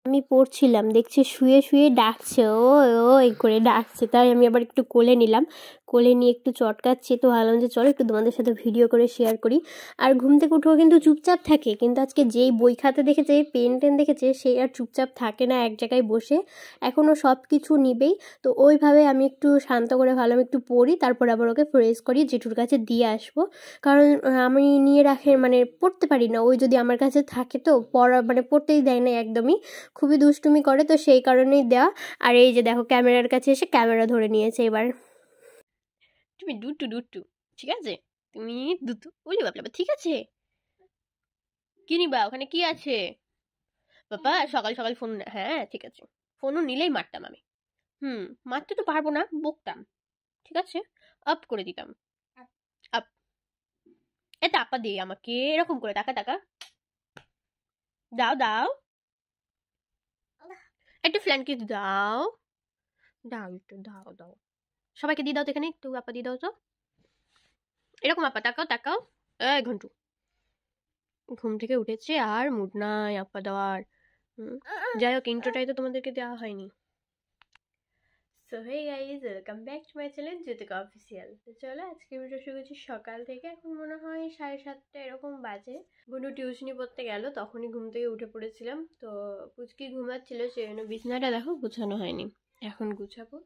আমি পড়ছিলাম, দেখছি শুয়ে শুয়ে ডাকছে, ও ওই করে ডাকছে। তাই আমি আবার একটু কোলে নিলাম, কোলে নিয়ে একটু চটকাচ্ছি। তো ভাবলাম যে চলো একটু তোমাদের সাথে ভিডিও করে শেয়ার করি। আর ঘুম থেকে উঠেও কিন্তু চুপচাপ থাকে, কিন্তু আজকে যেই বই খাতা দেখেছে, পেন টেন দেখেছে, সে আর চুপচাপ থাকে না এক জায়গায় বসে, এখনও সব কিছু নিবেই। তো ওইভাবে আমি একটু শান্ত করে ভাবলাম একটু পড়ি, তারপর আবার ওকে ফ্রেশ করি, জেঠুর কাছে দিয়ে আসবো। কারণ আমি নিয়ে রাখে মানে পড়তে পারি না, ওই যদি আমার কাছে থাকে তো পড়া মানে পড়তেই দেয় না একদমই, খুবই দুষ্টুমি করে, তো সেই কারণেই দেওয়া। আর এই যে দেখো ক্যামেরার কাছে এসে ক্যামেরা ধরে নিয়েছে। এবার তুমি দুটু দুটু, ঠিক আছে, তুমি দুটু বলি বাবা, ঠিক আছে, কি নিবা, ওখানে কি আছে বাবা? সকাল সকাল ফোন, হ্যাঁ ঠিক আছে, ফোনও নিলেই মারতাম আমি। মারতে তো পারবো না, বকতাম, ঠিক আছে, আপ করে দিতাম, আপ। এটা আপা দিয়ে আমাকে এরকম করে টাকা টাকা দাও দাও, একটু ফ্ল্যাঙ্কি দাও, দাও একটু দাও দাও, সবাইকে দিয়ে দাও তো, এখানে একটু আপা দিয়ে দাও তো, এরকম আপা তাকাও তাকাও। এই ঘন্টু, ঘুম থেকে উঠেছে আর মুড নাই আপা দেওয়ার। যাই হোক, ইন্ট্রোটাই তো তোমাদেরকে দেওয়া হয়নি। So hey guys, welcome back to my channel Jyotika official. তো চলো আজকে ভিডিও শুরু করছি সকাল থেকে। এখন মনে হয় 7:30 এরকম বাজে। গুনু টিউশনি পড়তে গেল, তখনই ঘুম থেকে উঠে পড়েছিলাম। তো পুচকি ঘুমাচ্ছিল, সেই জন্য বিছনাটা দেখো গুছানো হয়নি, এখন গুছাবো।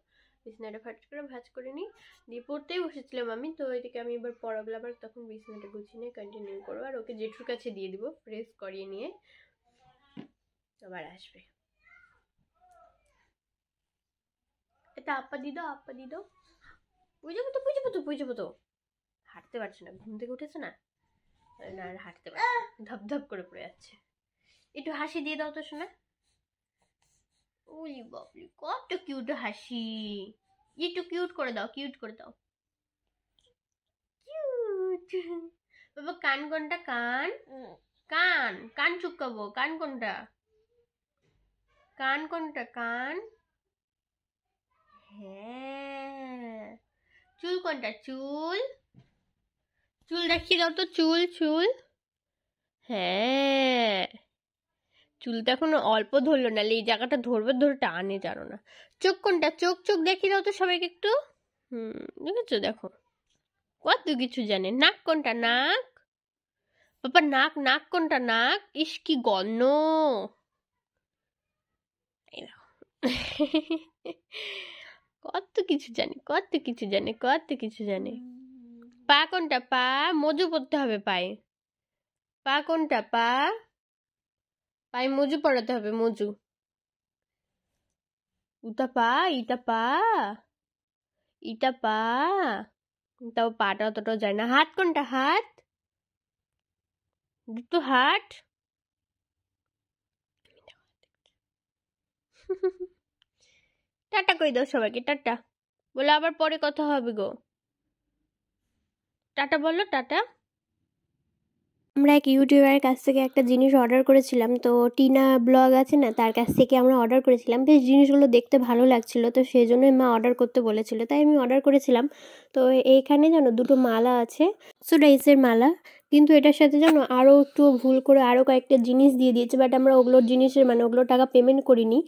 বিছনাটা ভাঁজ করে নিই, দিয়ে পড়তেই বসেছিলাম আমি। তো এদিকে আমি এবার পড়াগুলো আবার তখন বিছনাটা গুছিয়ে নিয়ে কন্টিনিউ করবো, আর ওকে জেঠুর কাছে দিয়ে দিব, প্রেস করিয়ে নিয়ে আবার আসবে। এটা আপা দি দাও, আপা দি দাও, বুঝাবো তো। হাঁটতে পারছে না, ঘুম থেকে উঠেছে না, না আর হাঁটতে পারছে না, ধপ করে পড়ে যাচ্ছে। একটু হাসি দিয়ে দাও তো শোনা। ওলি বাবলি, কত কিউট হাসি, একটু কিউট করে দাও, কিউট করে দাও, কিউট। বাবা কান কোনটা? কান কান কান চুপকাবো, কান কোনটা? কান কোনটা? কান, হ্যাঁ। চুল কোনটা? চুল, চুল দেখিয়ে দাও তো, চুল চুল, হ্যাঁ। চুলটা এখনো অল্প ধরলো, না এই জায়গাটা ধরবে, ধরে টানে, জানো না। চোখ কোনটা? চোখ, চোখ দেখিয়ে দাও তো সবাইকে একটু। দেখেছো, দেখো কত কিছু জানে। নাক কোনটা? নাক বাবা, নাক, নাক কোনটা? নাক, ইস কি গন্ধ। এই দেখো। কত কিছু জানে, কত কিছু জানে, কত কিছু জানে। পা কোনটা? পা, মজু পড়তে হবে পায়ে। পা কোনটা? পা, পায়ে মজু পড়াতে হবে, মজু। উতা পা, ইটা পা, ইটা পা, তাও পাটা অতটাও যায় না। হাত কোনটা? হাত, দুটো হাত। টাটা করে দাও সবাইকে, টাটা বলে আবার পরে কথা হবে গো। টাটা বলো, টাটা। আমরা এক ইউটিউবারের কাছ থেকে একটা জিনিস অর্ডার করেছিলাম, তো টিনা ব্লগ আছে না, তার কাছ থেকে আমরা অর্ডার করেছিলাম। বেশ জিনিসগুলো দেখতে ভালো লাগছিল, তো সেই জন্যই মা অর্ডার করতে বলেছিল, তাই আমি অর্ডার করেছিলাম। তো এইখানে জানো দুটো মালা আছে, সুডাইসের মালা, কিন্তু এটার সাথে জানো আরও একটু ভুল করে আরও কয়েকটা জিনিস দিয়ে দিয়েছে, বাট আমরা ওগুলোর জিনিসের মানে ওগুলোর টাকা পেমেন্ট করিনি।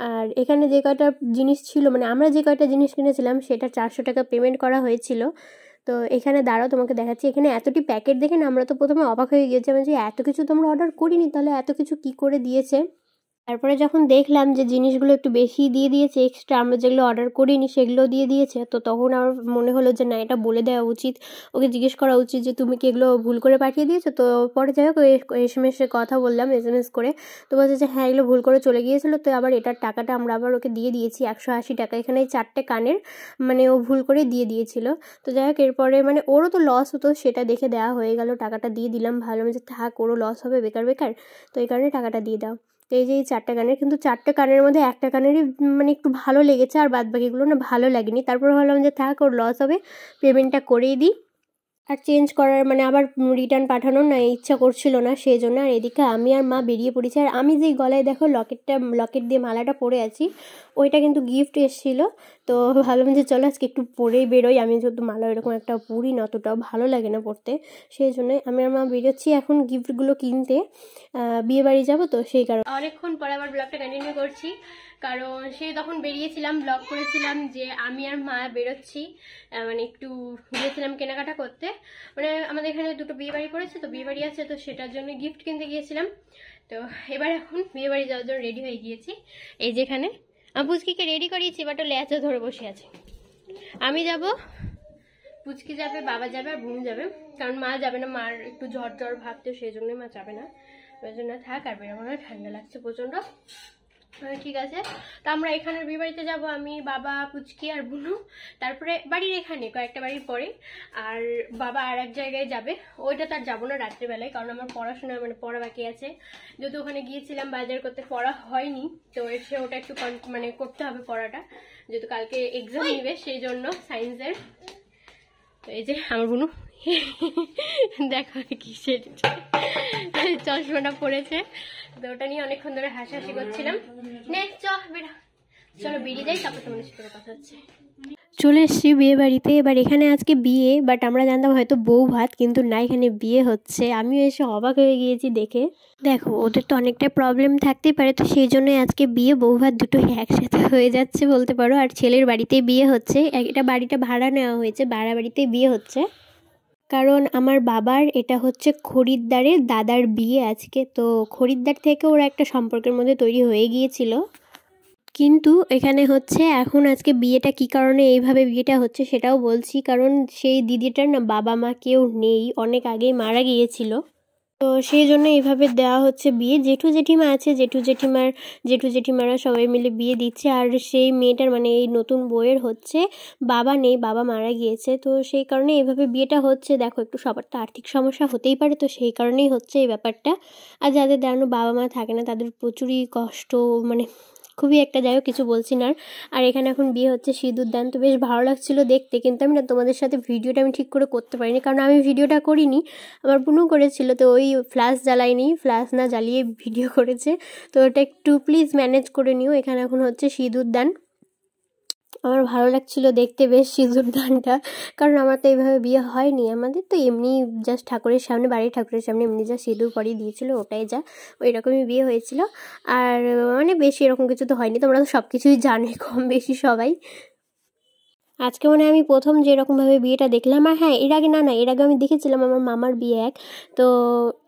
আর এখানে যে কয়টা জিনিস ছিল, মানে আমরা যে কয়টা জিনিস কিনেছিলাম সেটা 400 টাকা পেমেন্ট করা হয়েছিল। তো এখানে দাঁড়াও তোমাকে দেখাচ্ছি, এখানে এতটি প্যাকেট দেখে না আমরা তো প্রথমে অবাক হয়ে গিয়েছিলাম যে এত কিছু তোমরা অর্ডার করিনি, তাহলে এত কিছু কি করে দিয়েছে। তারপরে যখন দেখলাম যে জিনিসগুলো একটু বেশি দিয়ে দিয়েছে, এক্সট্রা আমরা যেগুলো অর্ডার করিনি সেগুলো দিয়ে দিয়েছে, তো তখন আমার মনে হলো যে না, এটা বলে দেওয়া উচিত, ওকে জিজ্ঞেস করা উচিত যে তুমি কি এগুলো ভুল করে পাঠিয়ে দিয়েছো। তো পরে যাই হোক SMS-এ কথা বললাম, SMS করে, তো বলছে যে হ্যাঁ এগুলো ভুল করে চলে গিয়েছিলো। তো আবার এটার টাকাটা আমরা আবার ওকে দিয়ে দিয়েছি 180 টাকা। এখানে এই 4টে কানের মানে ও ভুল করে দিয়ে দিয়েছিল। তো যাই হোক, এরপরে মানে ওরও তো লস হতো, সেটা দেখে দেওয়া হয়ে গেল, টাকাটা দিয়ে দিলাম। ভাবলাম যে থাক, ওরও লস হবে বেকার বেকার, তো এই কারণে টাকাটা দিয়ে দাও। তো এই যে এই 4টে কানের, কিন্তু 4টে কানের মধ্যে একটা কানেরই মানে একটু ভালো লেগেছে, আর বাদ বাকিগুলো না ভালো লাগেনি। তারপর ভাবলাম যে থাক, ওর লস হবে, পেমেন্টটা করেই দিই। আর চেঞ্জ করার মানে আবার রিটার্ন পাঠানোর না ইচ্ছা করছিল না, সেই জন্য। আর এদিকে আমি আর মা বেরিয়ে পড়েছি। আর আমি যেই গলায় দেখো লকেট দিয়ে মালাটা পরে আছি, ওইটা কিন্তু গিফট এসেছিলো। তো ভাবলাম যে চলো আজকে একটু পরেই বেরোই। আমি যেহেতু মালা এরকম একটা পরি না, অতটাও ভালো লাগে না পরতে, সেই জন্যই আমি আর মা বেরোচ্ছি এখন গিফটগুলো কিনতে। বিয়ে বাড়ি যাবো তো সেই কারণে। অনেকক্ষণ পরে আবার ব্লগটা কন্টিনিউ করছি, কারণ সেই তখন বেরিয়েছিলাম, ব্লগ করেছিলাম যে আমি আর মা বেরোচ্ছি, মানে একটু গিয়েছিলাম কেনাকাটা করতে। মানে আমাদের এখানে দুটো বিয়ে বাড়ি পড়েছে, তো বিয়ে বাড়ি আছে, তো সেটার জন্য গিফট কিনতে গিয়েছিলাম। তো এবার এখন বিয়ে বাড়ি যাওয়ার জন্য রেডি হয়ে গিয়েছি। এই যেখানে আমি পুচকিকে রেডি করিয়েছি, বাট ও ল্যাচা ধরে বসে আছে। আমি যাব, পুচকি যাবে, বাবা যাবে আর বোন যাবে, কারণ মা যাবে না, মার একটু জ্বর জ্বর ভাবতে, সেই জন্যই মা যাবে না। ওই জন্য থাক, আর বেরোবো না, ঠান্ডা লাগছে প্রচণ্ড। ঠিক আছে, তো আমরা এখানের বিয়ে বাড়িতে যাবো, আমি, বাবা, পুচকি আর বুনু। তারপরে বাড়ির এখানে কয়েকটা বাড়ির পরে আর বাবা আর এক জায়গায় যাবে, ওইটা তার যাবো না রাত্রেবেলায়, কারণ আমার পড়াশোনা মানে পড়া বাকি আছে। যেহেতু ওখানে গিয়েছিলাম বাজার করতে, পড়া হয়নি, তো এসে ওটা একটু মানে করতে হবে পড়াটা, যেহেতু কালকে এক্সাম নেবে, সেই জন্য সায়েন্সের। তো এই যে আমার বুনু দেখো কিসের চশমাটা পড়েছে, তো ওটা নিয়ে অনেকক্ষণ ধরে হাসাহাসি করছিলাম। চলো বেরিয়ে যাই, তারপর তোমাদের সাথে কথা হচ্ছে। চলে এসছি বিয়ে বাড়িতে। এবার এখানে আজকে বিয়ে, বাট আমরা জানতাম হয়তো বউ ভাত, কিন্তু না, এখানে বিয়ে হচ্ছে। আমিও এসে অবাক হয়ে গিয়েছি দেখে। দেখো ওদের তো অনেকটা প্রবলেম থাকতেই পারে, তো সেই জন্যই আজকে বিয়ে বউ ভাত দুটোই একসাথে হয়ে যাচ্ছে বলতে পারো। আর ছেলের বাড়িতেই বিয়ে হচ্ছে, এটা বাড়িটা ভাড়া নেওয়া হয়েছে, ভাড়া বাড়িতেই বিয়ে হচ্ছে। কারণ আমার বাবার এটা হচ্ছে খরিদ্দারের দাদার বিয়ে আজকে, তো খরিদ্দার থেকে ওরা একটা সম্পর্কের মধ্যে তৈরি হয়ে গিয়েছিল। কিন্তু এখানে হচ্ছে এখন আজকে বিয়েটা কি কারণে এইভাবে বিয়েটা হচ্ছে সেটাও বলছি। কারণ সেই দিদিটার না বাবা মা কেউ নেই, অনেক আগেই মারা গিয়েছিল, তো সেই জন্য এইভাবে দেওয়া হচ্ছে বিয়ে। জেঠু জেঠিমা আছে, জেঠু জেঠিমারা সবাই মিলে বিয়ে দিচ্ছে। আর সেই মেয়েটার মানে এই নতুন বউয়ের হচ্ছে বাবা নেই, বাবা মারা গিয়েছে, তো সেই কারণে এইভাবে বিয়েটা হচ্ছে। দেখো একটু সবার তো আর্থিক সমস্যা হতেই পারে, তো সেই কারণেই হচ্ছে এই ব্যাপারটা। আর যাদের দাঁড়ানো বাবা মা থাকে না, তাদের প্রচুরই কষ্ট, মানে খুবই একটা, যাই হোক কিছু বলছি না। আর এখানে এখন বিয়ে হচ্ছে, সিঁদুর দান, তো বেশ ভালো লাগছিলো দেখতে। কিন্তু আমি না তোমাদের সাথে ভিডিওটা আমি ঠিক করে করতে পারিনি, কারণ আমি ভিডিওটা করিনি, আমার বোনও করেছিল, তো ওই ফ্ল্যাশ জ্বালাইনি, ফ্ল্যাশ না জ্বালিয়ে ভিডিও করেছে, তো ওটা একটু প্লিজ ম্যানেজ করে নিও। এখানে এখন হচ্ছে সিঁদুর দান, আমার ভালো লাগছিল দেখতে বেশ সিঁদুর দানটা, কারণ আমার তো এইভাবে বিয়ে হয়নি, আমাদের তো এমনি জাস্ট ঠাকুরের সামনে, বাড়ির ঠাকুরের সামনে এমনি যা সিঁদুর পরিয়ে দিয়েছিল, ওটাই যা, ওই রকমই বিয়ে হয়েছিল। আর মানে বেশি এরকম কিছু তো হয়নি, তোমরা তো সব কিছুই জানো কম বেশি সবাই। আজকে মানে আমি প্রথম যেরকমভাবে বিয়েটা দেখলাম। আর হ্যাঁ, এর আগে এর আগে আমি দেখেছিলাম আমার মামার বিয়ে এক, তো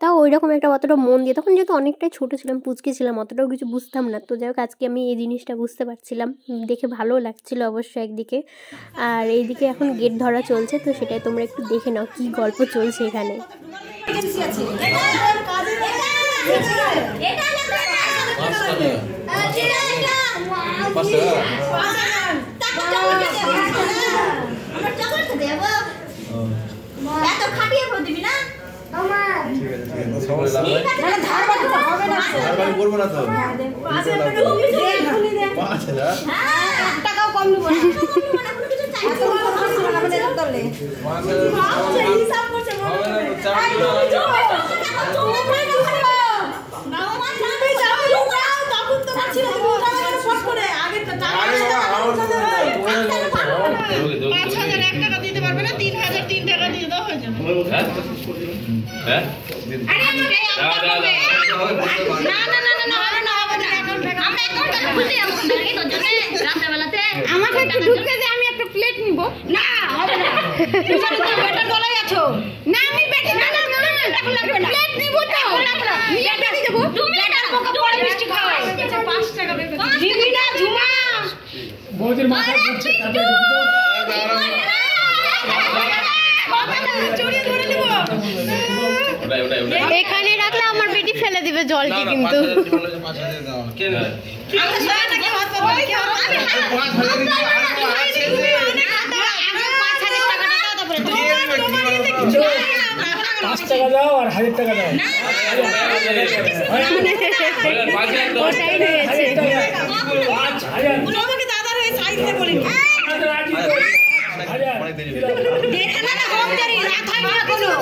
তাও ওই রকম একটা অতটা মন দিয়ে, তখন যেহেতু অনেকটাই ছোটো ছিলাম, পুচকে ছিলাম, অতটাও কিছু বুঝতাম না। তো যাই হোক আজকে আমি এই জিনিসটা বুঝতে পারছিলাম, দেখে ভালো লাগছিল অবশ্য একদিকে। আর এইদিকে এখন গেট ধরা চলছে, তো সেটাই তোমরা একটু দেখে নাও কি গল্প চলছে এখানে। আমাকে একটু ঢুকতে দে, আমি একটা প্লেট নিব। না হবে না, তুমি তো বেটার গলায় আছো। না আমি বেটার না, এখন লাগবে না, প্লেট নিব তো নিয়ে দিয়ে দেব। তুমি বেটার পোকা পড়ে মিষ্টি খাও, 5 টাকা বের করে দিবি না ঝুমা বউদের মাথা ঘুরছে, কাটে এখানে রাখলে আমার বেটি ফেলে দিবে জলটি, কিন্তু টাকা দাও আর 1000 টাকা দাও, ওটাই রয়েছে। দাদার হয়ে চাইতে বলিনি। এখনো